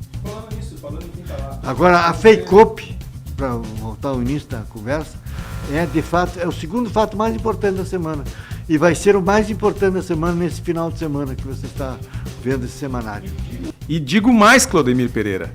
Falando em quem está lá. Agora, a FEICOP, para voltar ao início da conversa, de fato, é o segundo fato mais importante da semana. E vai ser o mais importante da semana nesse final de semana que você está vendo esse semanário. E digo mais, Claudemir Pereira.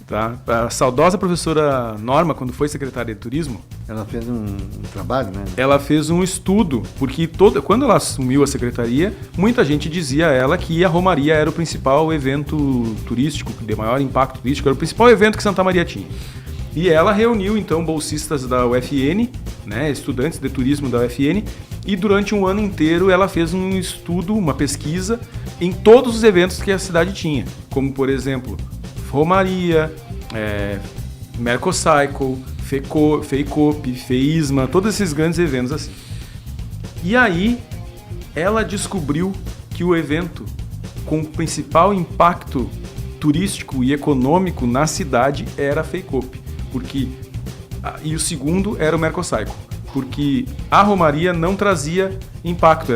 Tá? A saudosa professora Norma, quando foi secretária de turismo, Ela fez um trabalho, né? Ela fez um estudo, porque quando ela assumiu a secretaria, muita gente dizia a ela que a Romaria era o principal evento turístico, de maior impacto turístico, era o principal evento que Santa Maria tinha. E ela reuniu, então, bolsistas da UFN, né, estudantes de turismo da UFN, e durante um ano inteiro ela fez um estudo, uma pesquisa, em todos os eventos que a cidade tinha, como, por exemplo, Romaria, Mercocycle, FEICOP, FEISMA, todos esses grandes eventos assim. E aí, ela descobriu que o evento com o principal impacto turístico e econômico na cidade era a FEICOP, e o segundo era o Mercocycle, porque a Romaria não trazia impacto,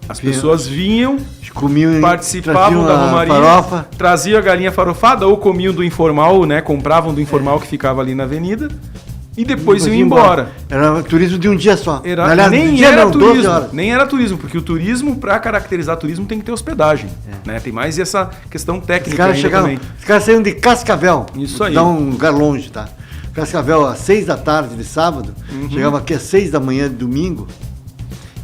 as pessoas vinham, comiam, participavam da Romaria, farofa, traziam a galinha farofada ou comiam do informal, né? Compravam do informal que ficava ali na avenida e depois iam embora. Era turismo de um dia só. Aliás, nem era turismo, porque o turismo, para caracterizar turismo, tem que ter hospedagem. Né? Tem mais essa questão técnica também. Os caras saíam de Cascavel. Isso aí. Dá um lugar longe, tá? Cascavel às 6 da tarde de sábado, chegava aqui às 6 da manhã de domingo,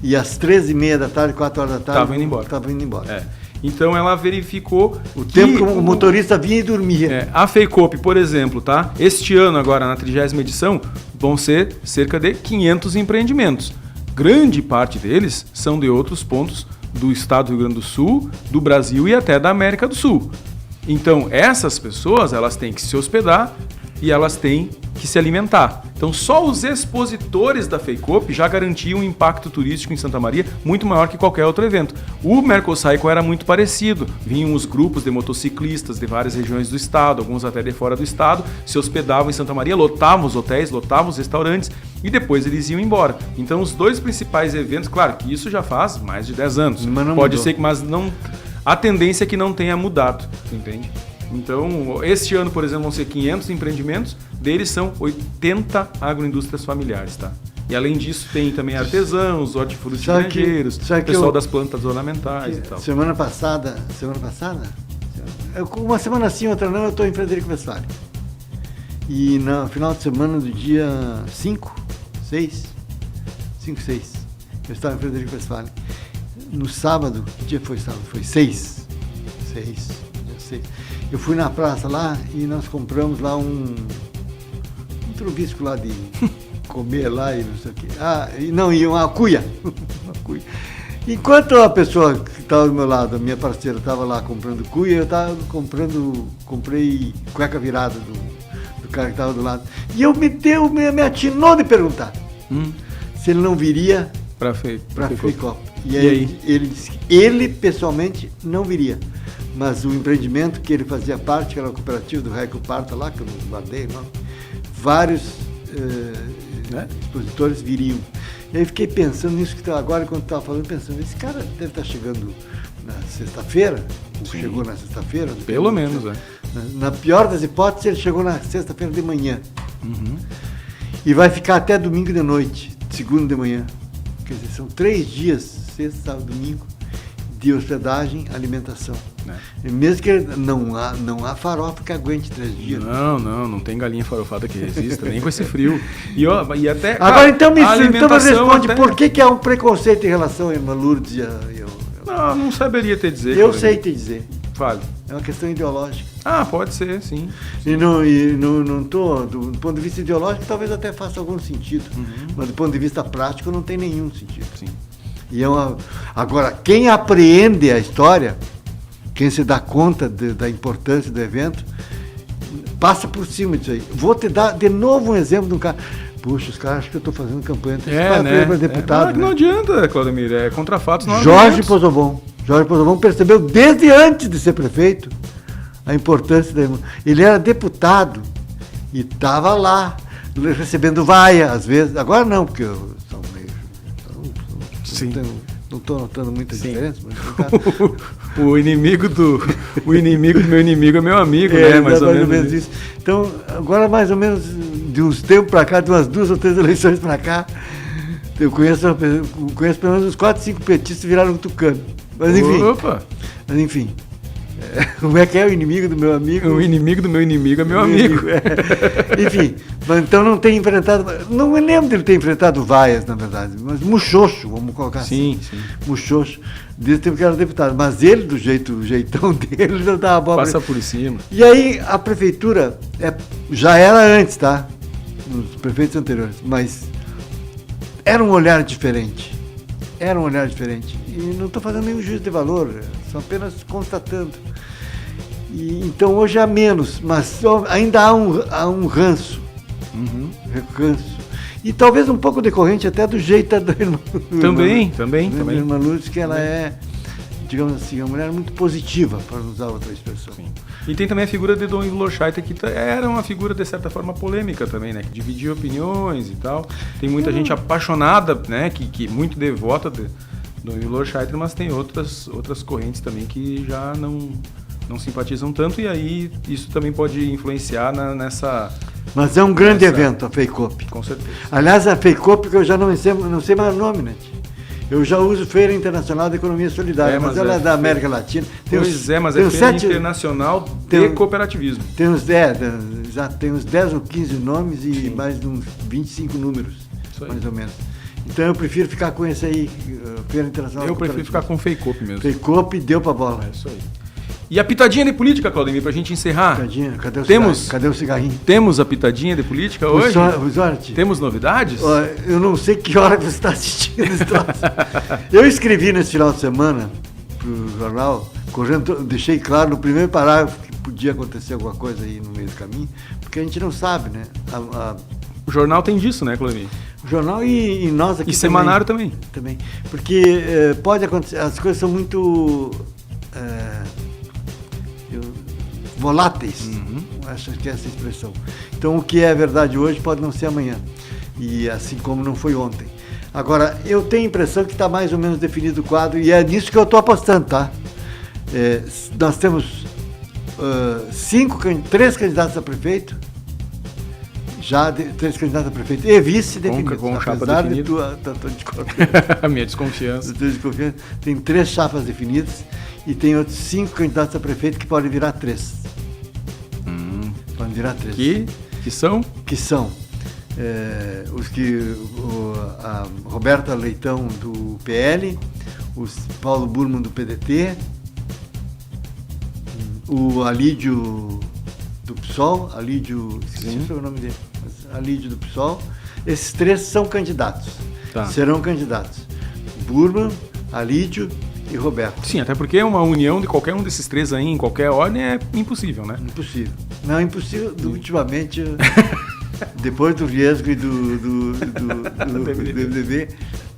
e às 13h30 da tarde, 4 horas da tarde... Estava indo embora. Então ela verificou... O tempo que o motorista vinha e dormia. A FEICOP, por exemplo, tá? Este ano, agora, na 30ª edição, vão ser cerca de 500 empreendimentos. Grande parte deles são de outros pontos do estado do Rio Grande do Sul, do Brasil e até da América do Sul. Então, essas pessoas, elas têm que se hospedar e elas têm que se alimentar. Então, só os expositores da FEICOP já garantiam um impacto turístico em Santa Maria muito maior que qualquer outro evento. O Mercocycle era muito parecido. Vinham os grupos de motociclistas de várias regiões do estado, alguns até de fora do estado, se hospedavam em Santa Maria, lotavam os hotéis, lotavam os restaurantes e depois eles iam embora. Então, os dois principais eventos, claro que isso já faz mais de 10 anos. Pode ser que, mas não, a tendência é que não tenha mudado, entende? Então, este ano, por exemplo, vão ser 500 empreendimentos, deles são 80 agroindústrias familiares, tá? E além disso, tem também artesãos, hortifrutigranjeiros, pessoal das plantas ornamentais e tal. Semana passada, uma semana sim, outra não, eu estou em Frederico Westphalen. E no final de semana do dia 5, 6, eu estava em Frederico Westphalen. No sábado, que dia foi sábado? Foi 6. Eu fui na praça lá e nós compramos lá um trovisco lá de comer lá e não sei o quê. E uma cuia. Enquanto a pessoa que estava do meu lado, a minha parceira, estava lá comprando cuia, eu estava comprei cueca virada do cara que estava do lado. E me atinou de perguntar se ele não viria para FEICOP. E aí ele disse que ele pessoalmente não viria. Mas o empreendimento que ele fazia parte, que era a cooperativa do Reco Parta lá, que eu guardei, vários expositores viriam. E aí fiquei pensando nisso que agora, quando estava falando, pensando, esse cara deve estar chegando na sexta-feira, chegou na sexta-feira. Pelo menos, Na pior das hipóteses, ele chegou na sexta-feira de manhã. E vai ficar até domingo de noite, segunda de manhã. Quer dizer, são 3 dias, sexta, sábado, domingo, de hospedagem, alimentação. Mesmo que não há farofa que aguente 3 dias. Não tem galinha farofada que resista, nem com esse frio. E até, agora então me responde por que há um preconceito em relação a Irmã Lourdes e não saberia te dizer. Eu sei te dizer. Fale. É uma questão ideológica. Pode ser, sim. E não tô, do ponto de vista ideológico, talvez até faça algum sentido. Mas do ponto de vista prático, não tem nenhum sentido. Sim. Agora, quem apreende a história, quem se dá conta da importância do evento, passa por cima disso aí. Vou te dar de novo um exemplo de um cara. Puxa, os caras acham que eu estou fazendo campanha para deputado. Não adianta, Claudemir, contra fatos não há Jorge Pozobon percebeu desde antes de ser prefeito a importância da irmã. Ele era deputado e estava lá, recebendo vaia, às vezes. Agora não, porque eu sou meio... Não estou notando muita diferença. Mas o inimigo do meu inimigo é meu amigo, né? Mais ou menos isso. Então, agora mais ou menos de uns tempos para cá, de umas 2 ou 3 eleições para cá, eu conheço pelo menos uns 4, 5 petistas que viraram tucano. Mas enfim. Como é que é o inimigo do meu amigo? O inimigo do meu inimigo é meu amigo. Enfim, então não tem enfrentado. Não me lembro dele ter enfrentado vaias, na verdade, mas muxoxo, vamos colocar assim. Sim. Muxoxo, desde o tempo que era deputado. Mas ele, do jeitão dele, não dava bola. Passa por cima. E aí a prefeitura já era antes, tá? Nos prefeitos anteriores, mas era um olhar diferente. Era um olhar diferente. E não estou fazendo nenhum juízo de valor, só apenas constatando. E, então hoje há menos, mas ainda há um ranço. Ranço. E talvez um pouco decorrente até do jeito da irmã. Também. A irmã Lourdes, que ela é, digamos assim, uma mulher muito positiva, para não usar outra expressão. Sim. E tem também a figura de Dom Ivo Lorschait, que era uma figura, de certa forma, polêmica também, né? Que dividia opiniões e tal. Tem muita gente apaixonada, né? Que muito devota de Dom Ivo Lorschait, mas tem outras correntes também que já não simpatizam tanto, e aí isso também pode influenciar nessa... Mas é um grande evento, a FEICOP. Com certeza. Aliás, a FEICOP, que eu já não sei mais o nome, né? Eu já uso Feira Internacional de Economia Solidária, mas ela é da América Latina. Mas é Feira Internacional de Cooperativismo. Tem uns 10 ou 15 nomes e mais de uns 25 números, mais ou menos. Então eu prefiro ficar com esse aí, Feira Internacional. Eu prefiro ficar com o FEICOP mesmo. FEICOP deu pra bola. É isso aí. E a pitadinha de política, Claudemir, pra gente encerrar. Pitadinha, cadê o cigarrinho? Temos a pitadinha de política hoje? Temos novidades? Eu não sei que hora que você está assistindo esse troço. Eu escrevi nesse final de semana pro jornal, deixei claro no primeiro parágrafo que podia acontecer alguma coisa aí no meio do caminho, porque a gente não sabe, né? O jornal tem disso, né, Claudemir? O jornal e nós aqui e semanário também. Porque pode acontecer, as coisas são muito voláteis, acho que é essa expressão. Então o que é verdade hoje pode não ser amanhã, e assim como não foi ontem. Agora, eu tenho a impressão que está mais ou menos definido o quadro, e é nisso que eu estou apostando, tá? Nós temos 3 candidatos a prefeito, três candidatos a prefeito e vice definidos. Com chapa apesar definida. De tua a minha desconfiança. Tem 3 chapas definidas e tem outros 5 candidatos a prefeito que podem virar 3. Podem virar 3. Que são? Que são a Roberta Leitão do PL, o Paulo Burman do PDT, o Alídio do PSOL, esqueci o nome dele, mas Alídio do PSOL. Esses 3 são candidatos, serão candidatos. Burman, Alídio e Roberto. Sim, até porque uma união de qualquer um desses 3 aí, em qualquer ordem, é impossível, né? Impossível. Não, impossível, ultimamente, depois do Riesgo e do MDB,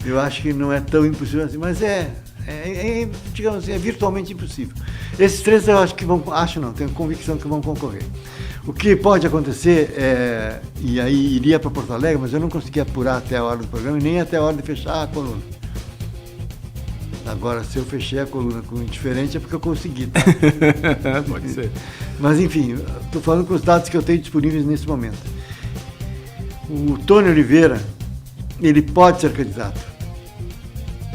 eu acho que não é tão impossível assim, mas digamos assim, é virtualmente impossível. Esses 3 eu acho que tenho convicção que vão concorrer. O que pode acontecer e aí iria para Porto Alegre, mas eu não consegui apurar até a hora do programa e nem até a hora de fechar a coluna. Agora, se eu fechei a coluna com indiferente é porque eu consegui, tá? Pode ser. Mas enfim, estou falando com os dados que eu tenho disponíveis nesse momento. O Tony Oliveira, ele pode ser candidato,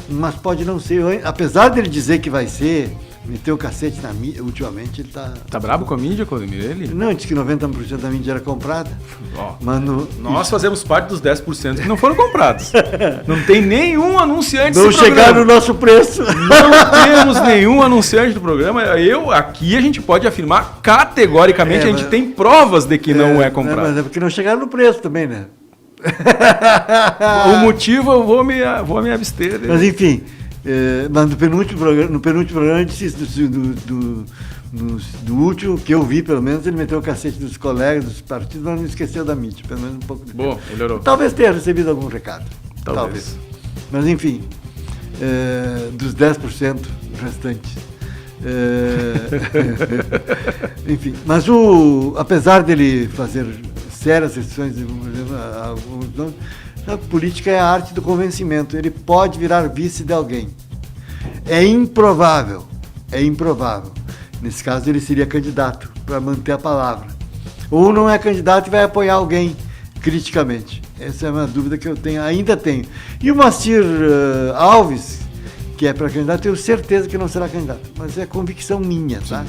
mas pode não ser. Apesar dele dizer que vai ser, meteu o cacete na mídia, ultimamente ele tá... Tá brabo com a mídia, Claudemir, ele? Não, disse que 90% da mídia era comprada. Mas nós fazemos parte dos 10% que não foram comprados. Não tem nenhum anunciante desse programa. Não chegar no nosso preço. Não temos nenhum anunciante do programa. Aqui a gente pode afirmar categoricamente, a gente tem provas de que não é comprado. Mas é porque não chegaram no preço também, né? O motivo eu vou me abster. Mas enfim... mas no penúltimo programa eu disse do último, que eu vi pelo menos, ele meteu o cacete dos colegas, dos partidos, mas não esqueceu da mídia, pelo menos um pouco de tempo. Melhorou. Talvez tenha recebido algum recado. Talvez. Mas enfim, dos 10% restantes. Enfim, mas apesar dele fazer sérias restrições, alguns nomes, a política é a arte do convencimento. Ele pode virar vice de alguém. É improvável. Nesse caso, ele seria candidato para manter a palavra. Ou não é candidato e vai apoiar alguém criticamente. Essa é uma dúvida que eu ainda tenho. E o Moacir Alves, que é para candidato, tenho certeza que não será candidato. Mas é convicção minha, tá?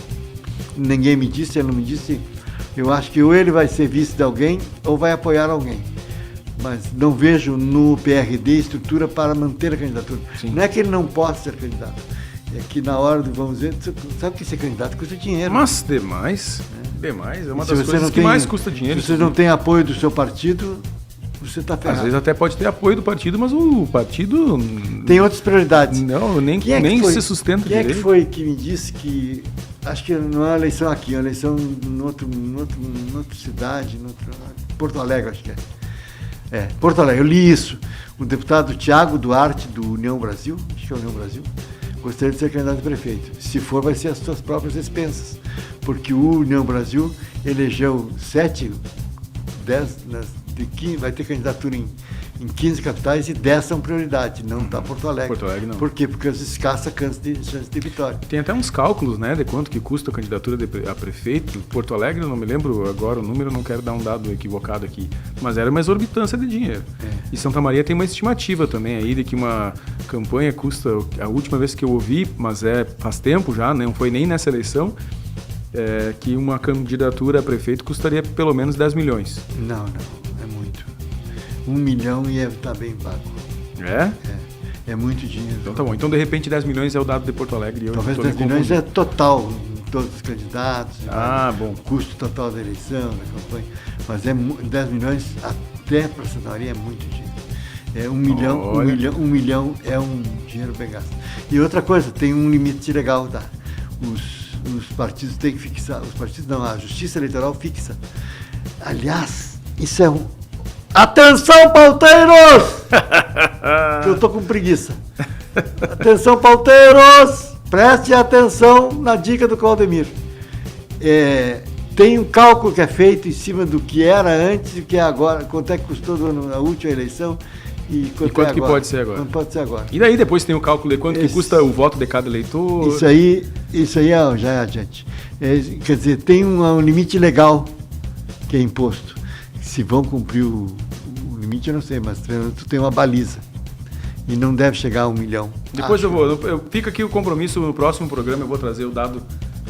Ninguém me disse, ele não me disse. Eu acho que ou ele vai ser vice de alguém ou vai apoiar alguém. Mas não vejo no PRD estrutura para manter a candidatura. Sim. Não é que ele não possa ser candidato. É que na hora do vamos ver, sabe que ser candidato custa dinheiro. Mas demais. Demais. É uma E se das você coisas não que tem- mais custa dinheiro. Se você não tem apoio do seu partido, você está Às ferrado. vezes até pode ter apoio do partido, mas o partido Tem outras prioridades. não, nem Quem é que nem foi- se sustenta Quem é direito. que foi que me disse que... Acho que não é uma eleição aqui, é uma eleição em outra cidade, Porto Alegre, acho que é. É, Porto Alegre, eu li isso. O deputado Tiago Duarte, do União Brasil, acho que é União Brasil, gostaria de ser candidato a prefeito. Se for, vai ser as suas próprias expensas. Porque o União Brasil elegeu 7, 10, de 15, vai ter candidatura em 15 capitais e 10 são prioridade, não está Porto Alegre. Porto Alegre não. Por quê? Porque as escassas chances de vitória. Tem até uns cálculos, né, de quanto que custa a candidatura a prefeito. Porto Alegre, eu não me lembro agora o número, não quero dar um dado equivocado aqui, mas era uma exorbitância de dinheiro. E Santa Maria tem uma estimativa também aí de que uma campanha custa, a última vez que eu ouvi, mas faz tempo já, não foi nem nessa eleição, que uma candidatura a prefeito custaria pelo menos 10 milhões. Não, é muito. 1 milhão e está bem pago. É? É muito dinheiro. Então tá bom. Então, de repente, 10 milhões é o dado de Porto Alegre. E eu Talvez tô me 10 milhões confundindo. é total, em todos os candidatos. Ah, bom. O custo total da eleição, da campanha. Mas 10 milhões até para Santa Maria é muito dinheiro. É 1 milhão, Olha. 1 milhão é um dinheiro bem gasto. E outra coisa, tem um limite legal, tá? Os partidos têm que fixar, os partidos não, a Justiça Eleitoral fixa. Aliás, isso é um... Atenção, pauteiros! Eu tô com preguiça. Atenção, pauteiros! Preste atenção na dica do Claudemir. Tem um cálculo que é feito em cima do que era antes e o que é agora, quanto é que custou na última eleição e quanto quanto é que agora. pode ser agora. Quanto pode ser agora. E daí depois tem o cálculo de quanto que Esse- custa o voto de cada eleitor. Isso aí já é adiante. Quer dizer, tem um limite legal que é imposto. Se vão cumprir o limite, eu não sei, mas tu tem uma baliza. E não deve chegar a 1 milhão. Depois Acho. fica aqui o compromisso, no próximo programa eu vou trazer o dado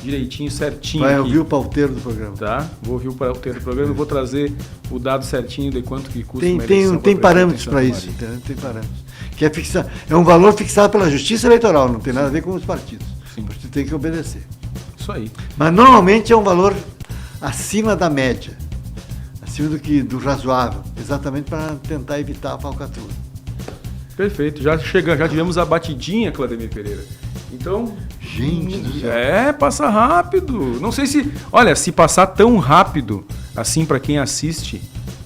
direitinho, certinho. Vai aqui, ouvir o pauteiro do programa. tá? Vou ouvir o pauteiro do programa e vou trazer o dado certinho de quanto que custa Tem, uma tem, eleição tem pra parâmetros prefeito para em isso, Santa Maria. entendeu? Tem parâmetros. Que é fixar, é um valor fixado pela Justiça Eleitoral, não tem nada a ver com os partidos. Sim. O partido tem que obedecer. Isso aí. Mas normalmente é um valor acima da média, acima do razoável, exatamente para tentar evitar a falcatrua. Perfeito. Já tivemos a batidinha, Claudemir Pereira. Então, Gente do céu. passa rápido. Não sei se passar tão rápido assim para quem assiste,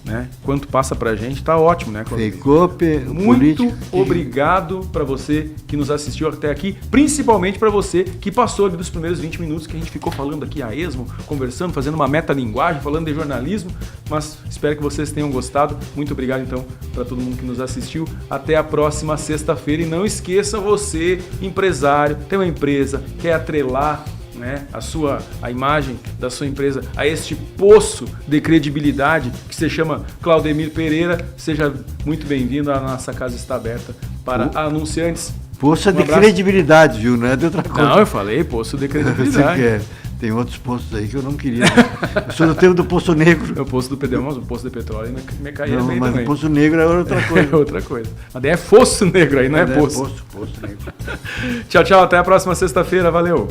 né, quanto passa pra gente, tá ótimo, né, Claudemir? Fecope, Muito obrigado para você que nos assistiu até aqui, principalmente para você que passou ali dos primeiros 20 minutos que a gente ficou falando aqui a esmo, conversando, fazendo uma metalinguagem, falando de jornalismo, mas espero que vocês tenham gostado. Muito obrigado então para todo mundo que nos assistiu. Até a próxima sexta-feira e não esqueça, você, empresário, tem uma empresa, quer atrelar, né, a imagem da sua empresa a este poço de credibilidade que se chama Claudemir Pereira, seja muito bem-vindo. A nossa casa está aberta para anunciantes. Poça de abraço. credibilidade, viu? Não é de outra coisa. Não, eu falei poço de Você credibilidade. quer. Tem outros postos aí que eu não queria. Né? Eu sou do tempo do Poço Negro. É o poço do PDM, mas o poço de petróleo me caía Não, bem mas também. o Poço Negro é outra coisa. É outra coisa. Mas daí é fosso negro aí, não é poço. Poço Negro. Tchau, tchau. Até a próxima sexta-feira. Valeu.